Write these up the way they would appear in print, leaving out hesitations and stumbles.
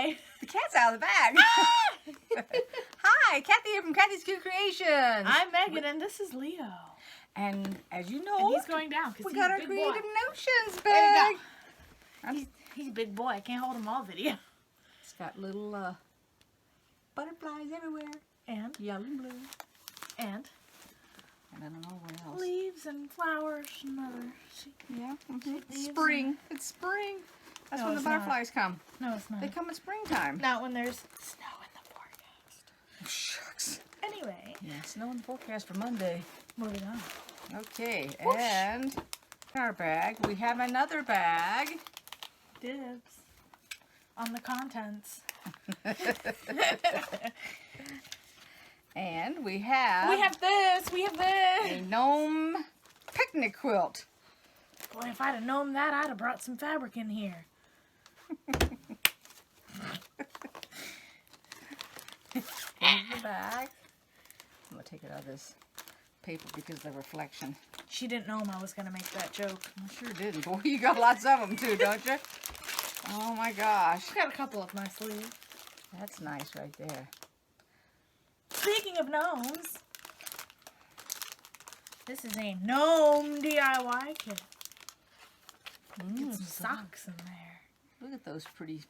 Hi. The cat's out of the bag. Hi, Kathy here from Kathy's Cute Creations. I'm Megan, and this is Leo. And as you know, And he's going down because we he's got a our big Creative boy. Notions There you bag. He's a big boy. I can't hold him all video. It's got little butterflies everywhere. And Yellow and blue. And I don't know what else. leaves and flowers and other. Yeah. Leaves Spring. It's spring. That's No, when the it's not. butterflies come. No, it's not. They come in springtime. Not when there's snow in the forecast. Oh, shucks. Anyway. Yeah, snow in the forecast for Monday. Moving on. Okay, Whoosh. and in our bag, we have another bag. Dibs on the contents. And we have We have this. a gnome picnic quilt. Boy, if I'd have known that, I'd have brought some fabric in here. Here's the bag. I'm going to take it out of this paper because of the reflection. She didn't know I was going to make that joke. I sure didn't. Boy, you got lots of them too, don't you? Oh my gosh. I've got a couple up my sleeve. That's nice right there. Speaking of gnomes, this is a Gnome DIY Kit. Get some socks in there. Look at those pretty,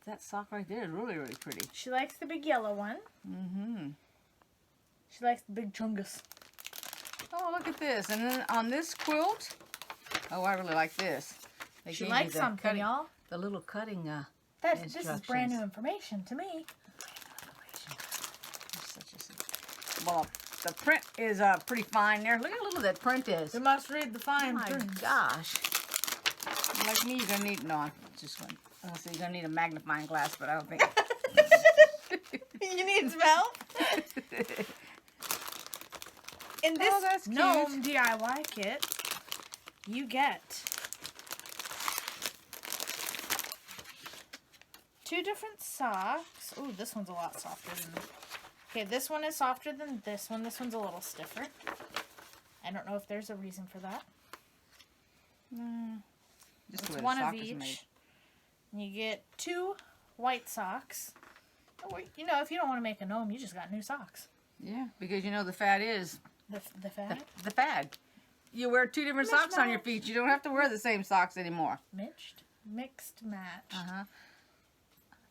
that sock right there is really, really pretty. She likes the big yellow one. Mm-hmm. She likes the big chungus. Oh, look at this. And then on this quilt, oh, I really like this. They She gave me likes the something, cutting- y'all. The little cutting This is brand new instructions. information to me. Well, the print is pretty fine there. Look how little that print is. You must read the fine Oh my print. gosh. Like me, you're going to need, no, just one. So you're going to need a magnifying glass, but I don't think. You need some help? In this that's cute. Gnome DIY Kit, you get 2 different socks. Ooh, this one's a lot softer than... Okay, this one is softer than this one. This one's a little stiffer. I don't know if there's a reason for that. Just It's the way the one of sock is each. made. And you get 2 white socks. Or, you know, if you don't want to make a gnome, you just got new socks. Yeah, because you know the fad is The fad? the fad. You wear 2 different socks on your feet. You don't have to wear the same socks anymore. Mixed match. Uh-huh.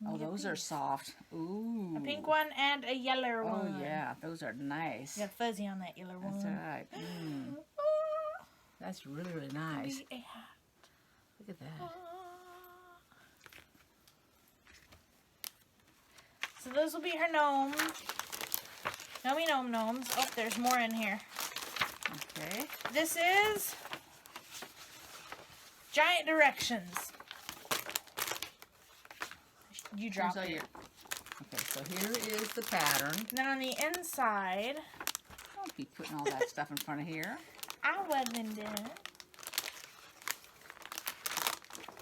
Oh, Need a those are piece. soft. Ooh. A pink one and a yellow Oh, one. yeah. Those are nice. Got fuzzy on that yellow That's one. right. Mm. That's really, really nice. Maybe a hat. Look at that. So those will be her gnome. Gnomes. Oh, there's more in here. Okay. This is giant directions. You dropped Here's all it. your- Okay, so here is the pattern. Then on the inside, Don't be putting all that stuff in front of here. I wasn't done.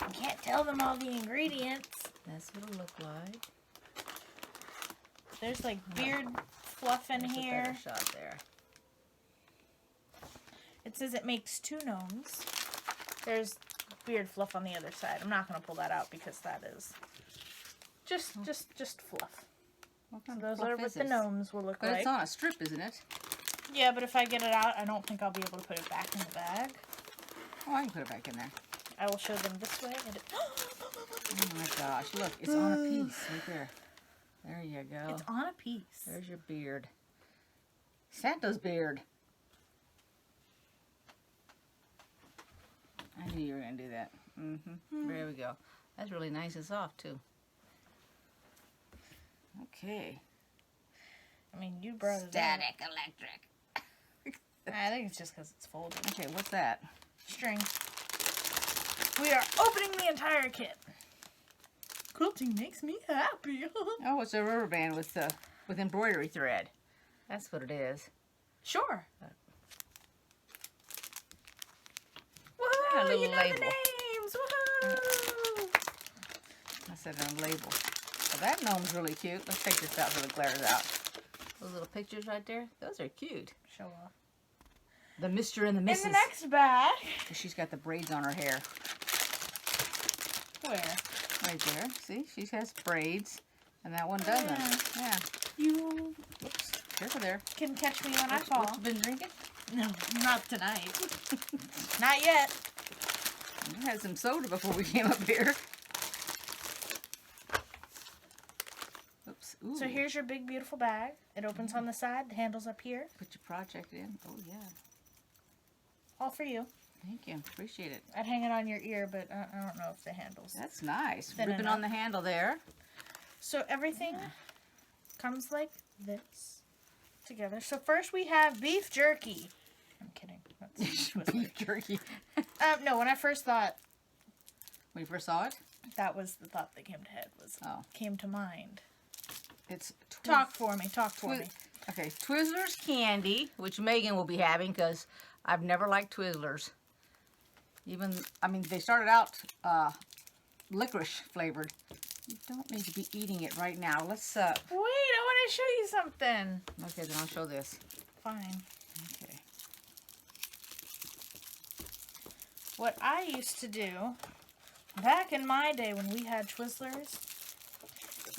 You can't tell them all the ingredients. That's what it'll look like. There's like beard fluff in There's a here. better shot there. It says it makes 2 gnomes. There's beard fluff on the other side. I'm not going to pull that out because that is just fluff. What So kind those of fluff are what is the this? gnomes will look But like. it's on a strip, isn't it? Yeah, but if I get it out, I don't think I'll be able to put it back in the bag. Oh, I can put it back in there. I will show them this way. And Oh my gosh, look, it's on a piece right there. There you go. it's on a piece. There's your beard. Santa's beard. I knew you were going to do that. There we go. That's really nice and soft, too. Okay. I mean, you brought it Static electric. in. I think it's just because it's folded. Okay, what's that? String. We are opening the entire kit. Quilting makes me happy. Oh, it's a rubber band with embroidery thread. That's what it is. Sure. A Woohoo! little You know label. the names. Woohoo! I said on the label. Well, that gnome's really cute. Let's take this out so the glare's out. Those little pictures right there, those are cute. Show off. The Mr. and the Mrs. In the next bag. She's got the braids on her hair. Where? right there. See, she has braids, and that one doesn't. Yeah. You Oops. Careful there. can catch me when I fall. What you been drinking? No, not tonight. Not yet. I had some soda before we came up here. Oops. Ooh. So here's your big, beautiful bag. It opens on the side. The handle's up here. Put your project in. Oh, yeah. All for you. Thank you. Appreciate it. I'd hang it on your ear, but I don't know if the handle's... That's nice. Thin Ribbon enough. on the handle there. So everything comes like this together. So first we have beef jerky. I'm kidding. That's Beef jerky. no, when I first thought... When you first saw it? That was the thought that came to head. Came to mind. It's... Talk for me. Talk for me. Okay, Twizzlers candy, which Megan will be having because I've never liked Twizzlers. Even, I mean, they started out licorice flavored. You don't need to be eating it right now. Let's, Wait, I want to show you something. Okay, then I'll show this. Fine. Okay. What I used to do, back in my day when we had Twizzlers,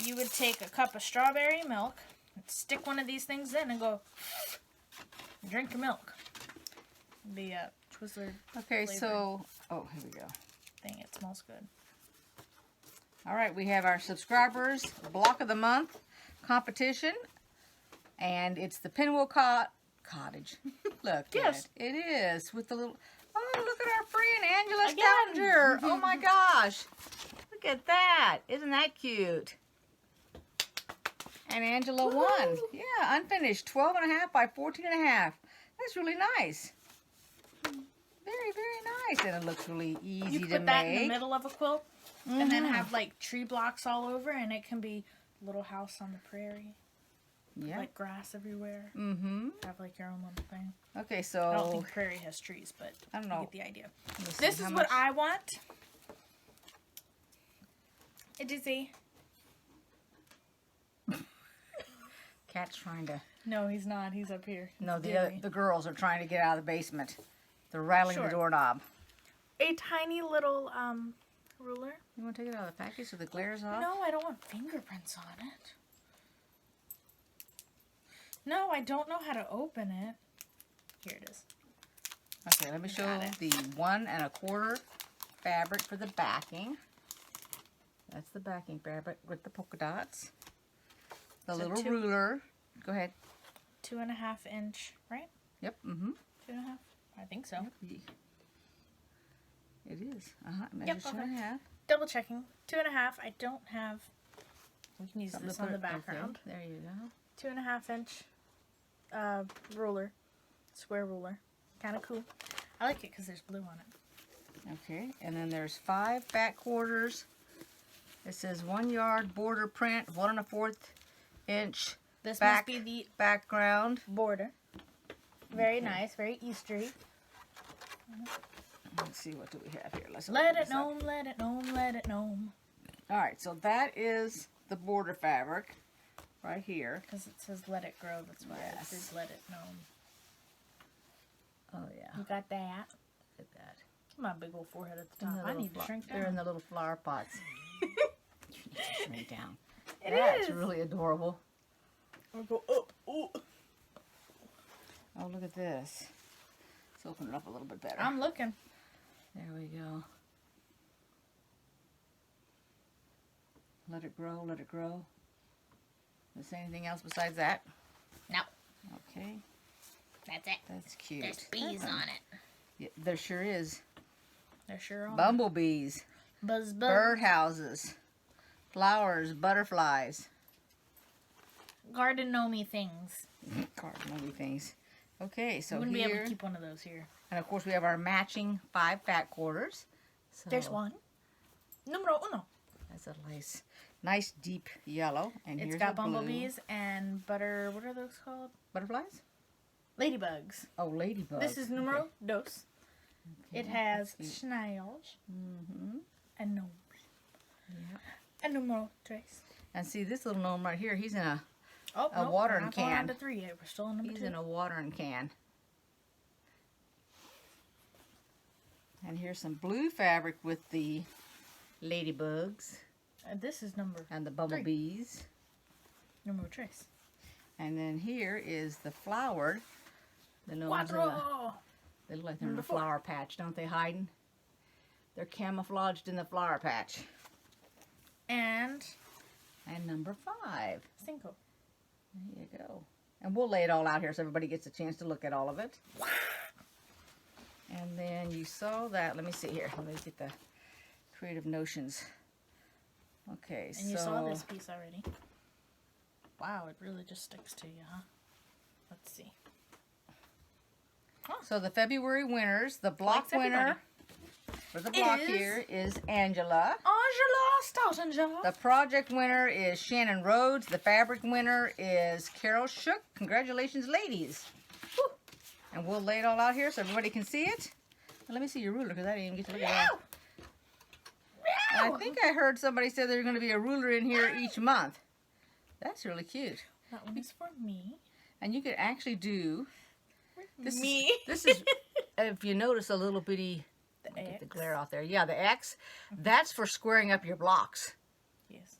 you would take a cup of strawberry milk, and stick one of these things in and go, drink your milk. The Twizzler Okay, flavored so, oh, here we go. thing. It smells good. All right, we have our subscribers block of the month competition, and it's the Pinwheel Cottage. Look, Yes. it is with the little. Oh, look at our friend Angela Again. Scavenger. Oh my gosh, look at that! Isn't that cute? And Angela won. Yeah, unfinished, 12.5 by 14.5. That's really nice. Very, very nice, and it looks really easy You to put that make. in the middle of a quilt, and then have like tree blocks all over, and it can be Little House on the Prairie. Yeah. Like grass everywhere. Mm-hmm. Have like your own little thing. Okay, so I don't think prairie has trees, but I don't you know. get the idea. Let me see This how is much- what I want. It is a... Cat's trying to. No, he's not. He's up here. No, He's the girls are trying to get out of the basement. They're rattling Sure. the doorknob. A tiny little ruler. You want to take it out of the package so the glare's off? No, I don't want fingerprints on it. No, I don't know how to open it. Here it is. Okay, let me show Got it. the 1 1/4 fabric for the backing. That's the backing fabric with the polka dots. The So little 2 ruler. Go ahead. 2.5 inch, right? Yep. Mm-hmm. 2.5. I think so. It is. Measures okay. 2.5. Double checking. 2.5. I don't have. We can use Something this to on put- the background. Okay, there you go. 2.5 inch ruler, square ruler. Kind of cool. I like it because there's blue on it. Okay, and then there's 5 back quarters. It says 1 yard border print, 1 1/4 inch This back must be the background. border. Very nice, very Eastery. Let's see, what do we have here? Let's Let open it this up. gnome, let it gnome, let it gnome. All right, so that is the border fabric right here. Because it says let it grow, that's why it Yes. says let it gnome. Oh yeah, You got that? look at that. My big old forehead at the In the top. I little need to shrink They're in down. the little flower pots. You need to shrink down. It That's is. really adorable. I'll go up. Oh. Oh, look at this. Let's open it up a little bit better. I'm looking. There we go. Let it grow, let it grow. Is there anything else besides that? No, Okay, that's it. that's cute. There's bees on it. Yeah, there sure is. There sure are. Bumblebees, Buzz. birdhouses, flowers, butterflies, Garden gnomey things. garden things. Okay, so You wouldn't be here, able to keep one of those here. and of course we have our matching 5 fat quarters. So There's one. Numero uno. That's a nice deep yellow, and It's here's got a blue. bumblebees and butter. What are those called? Butterflies? Ladybugs. Oh, ladybugs. This is numero dos. It Okay, has that's cute. snails Mm-hmm. and gnomes. Yeah. And numero tres. And see this little gnome right here, he's in a Oh, A nope, watering we're not going on can. to 3 yet. We're still on number 2. a watering can. And here's some blue fabric with the ladybugs. And this is number And the bumblebees. number trace. And then here is the flowered. The gnomes they look like they're in the flower patch, don't they, hiding? They're camouflaged in the flower patch. And number 5. cinco. There you go. And we'll lay it all out here so everybody gets a chance to look at all of it. And then you saw that. Let me see here. Let me get the Creative Notions. Okay, And you saw this piece already. Wow, it really just sticks to you, huh? Let's see. So the February winners, the block winner for the block here is Angela. Angela Stoutinger. The project winner is Shannon Rhodes. The fabric winner is Carol Shook. Congratulations, ladies. Woo. And we'll lay it all out here so everybody can see it. Well, let me see your ruler because I didn't even get to look at that. And I think I heard somebody say there's going to be a ruler in here each month. That's really cute. That one is for me. And you could actually do... This Me. This is, if you notice a little bitty... Get the glare out there. Yeah, the X. That's for squaring up your blocks. Yes.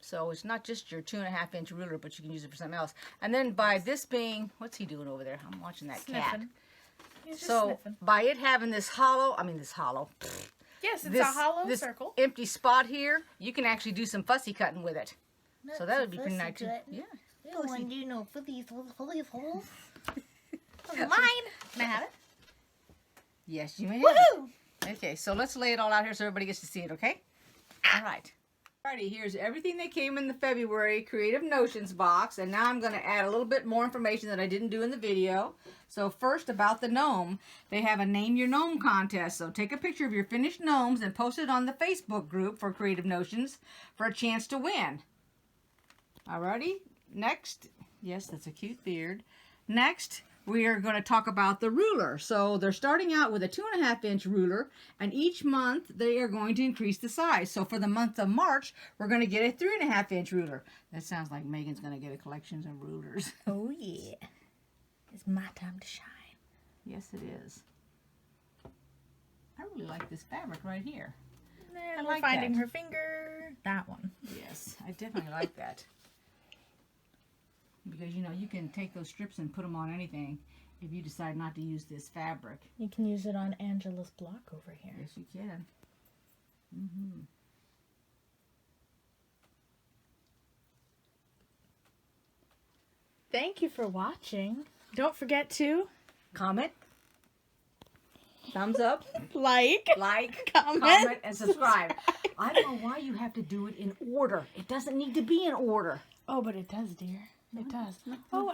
So it's not just your 2.5-inch ruler, but you can use it for something else. And then by this being... What's he doing over there? I'm watching that cat. He's just So sniffing. by it having this hollow... Yes, it's a hollow circle. Empty spot here, you can actually do some fussy cutting with it. So that would be pretty nice. Yeah. I don't want to do no fuzzy holes. Mine. Can I have it? Yes, you may have Woohoo! it. Okay, so let's lay it all out here so everybody gets to see it, okay? All right. Alrighty, here's everything that came in the February Creative Notions box, and now I'm going to add a little bit more information that I didn't do in the video. So first, about the gnome. They have a Name Your Gnome contest, so take a picture of your finished gnomes and post it on the Facebook group for Creative Notions for a chance to win. Alrighty, next, yes, that's a cute beard. Next, we are going to talk about the ruler. So they're starting out with a 2.5-inch ruler, and each month they are going to increase the size. So for the month of March, we're going to get a 3.5-inch ruler. That sounds like Megan's going to get a collection of rulers. Oh yeah. It's my time to shine. Yes, it is. I really like this fabric right here. And I we're like finding that. her finger. That one. Yes, I definitely like that. Because, you know, you can take those strips and put them on anything if you decide not to use this fabric. You can use it on Angela's block over here. Yes, you can. Thank you for watching. Don't forget to Comment, thumbs up, like, comment, and subscribe. I don't know why you have to do it in order. It doesn't need to be in order. Oh, but it does, dear. It does. Oh.